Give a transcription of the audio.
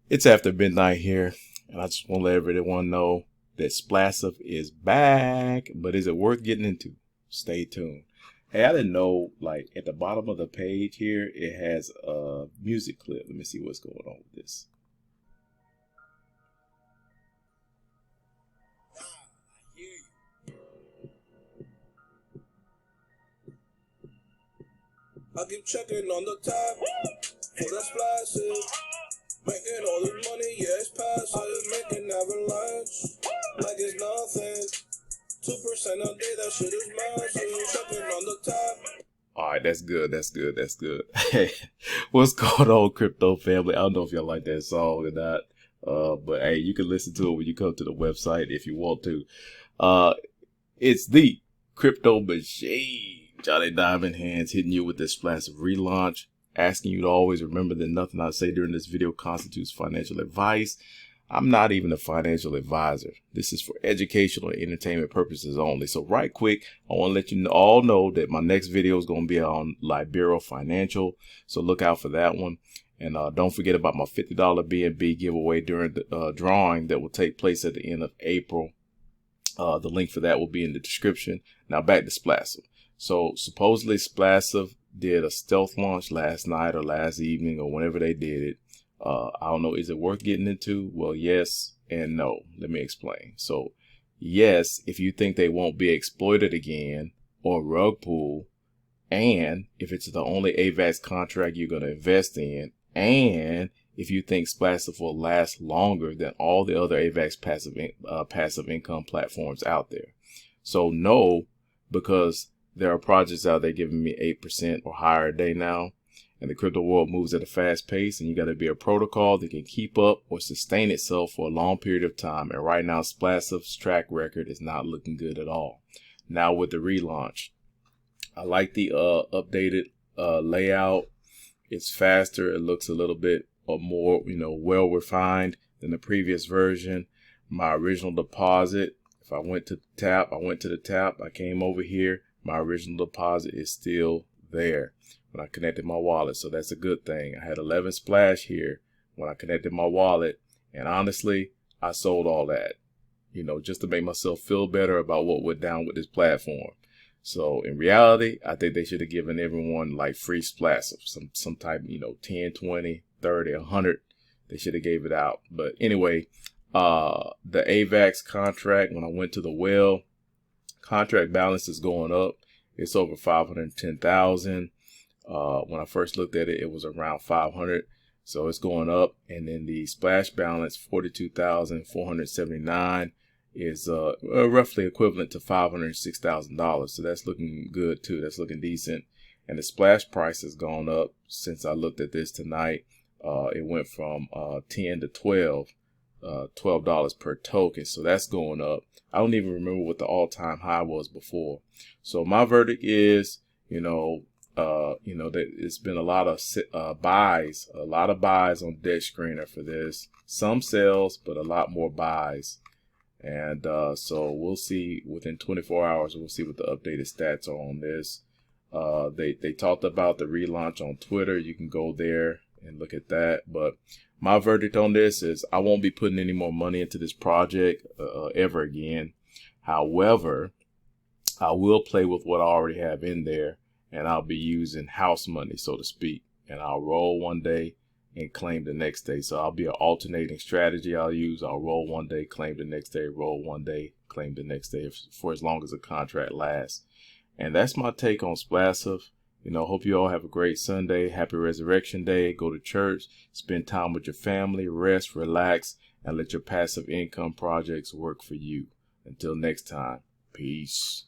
It's after midnight here, and I just want to let everyone know that SPLASSIVE is back. But is it worth getting into? Stay tuned. Hey, I didn't know, like, at the bottom of the page here, it has a music clip. Let me see what's going on with this. I keep checking on the tab for that SPLASSIVE. Making all this money, yeah, it's passive. Making avalanche like it's nothing. 2% a day, that shit is massive. Checking on the tab. All right, that's good. That's good. That's good. Hey, what's going on, crypto family? I don't know if y'all like that song or not. But hey, you can listen to it when you come to the website if you want to. It's the crypto machine. Johnny Diamond Hands hitting you with this SPLASSIVE relaunch, asking you to always remember that nothing I say during this video constitutes financial advice. I'm not even a financial advisor. This is for educational and entertainment purposes only. So right quick, I want to let you all know that my next video is going to be on Libero Financial. So look out for that one. And don't forget about my $50 BNB giveaway during the drawing that will take place at the end of April. The link for that will be in the description. Now back to SPLASSIVE. So supposedly SPLASSIVE did a stealth launch last night or last evening or whenever they did it. I don't know. Is it worth getting into? Well, yes and no. Let me explain. So yes, if you think they won't be exploited again or rug pull, and if it's the only AVAX contract you're going to invest in, and if you think SPLASSIVE will last longer than all the other AVAX passive income platforms out there. So no, because there are projects out there giving me 8% or higher a day now. And the crypto world moves at a fast pace, and you got to be a protocol that can keep up or sustain itself for a long period of time. And right now, SPLASSIVE's track record is not looking good at all. Now with the relaunch, I like the updated layout. It's faster. It looks a little bit more, well refined than the previous version. My original deposit, if I went to the tap, I came over here. My original deposit is still there when I connected my wallet. So that's a good thing. I had 11 splash here when I connected my wallet. And honestly, I sold all that, just to make myself feel better about what went down with this platform. So in reality, I think they should have given everyone like free SPLASSIVE, some type, 10, 20, 30, 100. They should have gave it out. But anyway, the AVAX contract, when I went to the well, contract balance is going up. It's over 510,000. When I first looked at it, it was around 500. So it's going up. And then the splash balance, 42,479, is roughly equivalent to $506,000. So that's looking good too. That's looking decent. And the splash price has gone up since I looked at this tonight. It went from 10 to 12. $12 per token. So that's going up. I don't even remember what the all-time high was before. So my verdict is, that it's been a lot of buys on Debt Screener for this. Some sells, but a lot more buys. And so we'll see within 24 hours. We'll see what the updated stats are on this. They talked about the relaunch on Twitter. You can go there and look at that. But my verdict on this is I won't be putting any more money into this project ever again. However, I will play with what I already have in there, and I'll be using house money, so to speak. And I'll roll one day and claim the next day. So I'll be an alternating strategy I'll use. I'll roll one day, claim the next day, roll one day, claim the next day for as long as the contract lasts. And that's my take on SPLASSIVE. Hope you all have a great Sunday. Happy Resurrection Day. Go to church, spend time with your family, rest, relax, and let your passive income projects work for you. Until next time, peace.